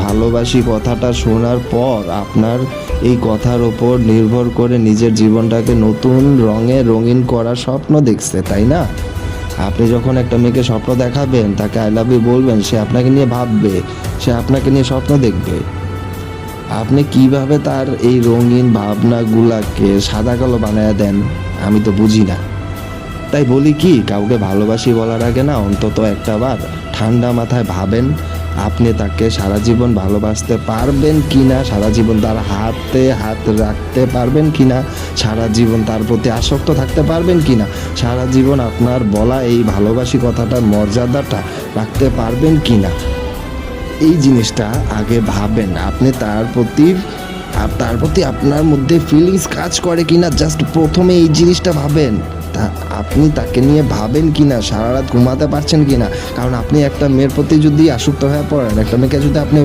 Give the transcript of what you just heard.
ভালোবাসি কথাটা শোনার পর আপনার এই কথার ওপর নির্ভর করে নিজের জীবনটাকে নতুন রঙে রঙিন করার স্বপ্ন দেখছে, তাই না? আপনি যখন একটা মেয়েকে স্বপ্ন দেখাবেন, তাকে আই লাভ ইউ বলবেন, সে আপনাকে নিয়ে ভাববে, সে আপনাকে নিয়ে স্বপ্ন দেখবে। আপনি কিভাবে তার এই রঙিন ভাবনাগুলাকে সাদা কালো বানায় দেন আমি তো বুঝি না। তাই বলি কি, কাউকে ভালোবাসি বলার আগে না অন্তত একটা বার ঠান্ডা মাথায় ভাবেন আপনি তাকে সারা জীবন ভালোবাসতে পারবেন কি না, সারা জীবন তার হাতে হাত রাখতে পারবেন কি না, সারা জীবন তার প্রতি আসক্ত থাকতে পারবেন কি না, সারা জীবন আপনার বলা এই ভালোবাসি কথাটার মর্যাদাটা রাখতে পারবেন কি না, এই জিনিসটা আগে ভাবেন। আপনি তার প্রতি আপনার মধ্যে ফিলিংস কাজ করে কিনা জাস্ট প্রথমে এই জিনিসটা ভাবেন। আপনি তাকে নিয়ে ভাবেন কিনা, সারা রাত ঘুমাতে পারছেন কিনা। কারণ আপনি একটা মেয়ের প্রতি যদি আসক্ত হয়ে পড়েন, একটা মেয়েকে যদি আপনি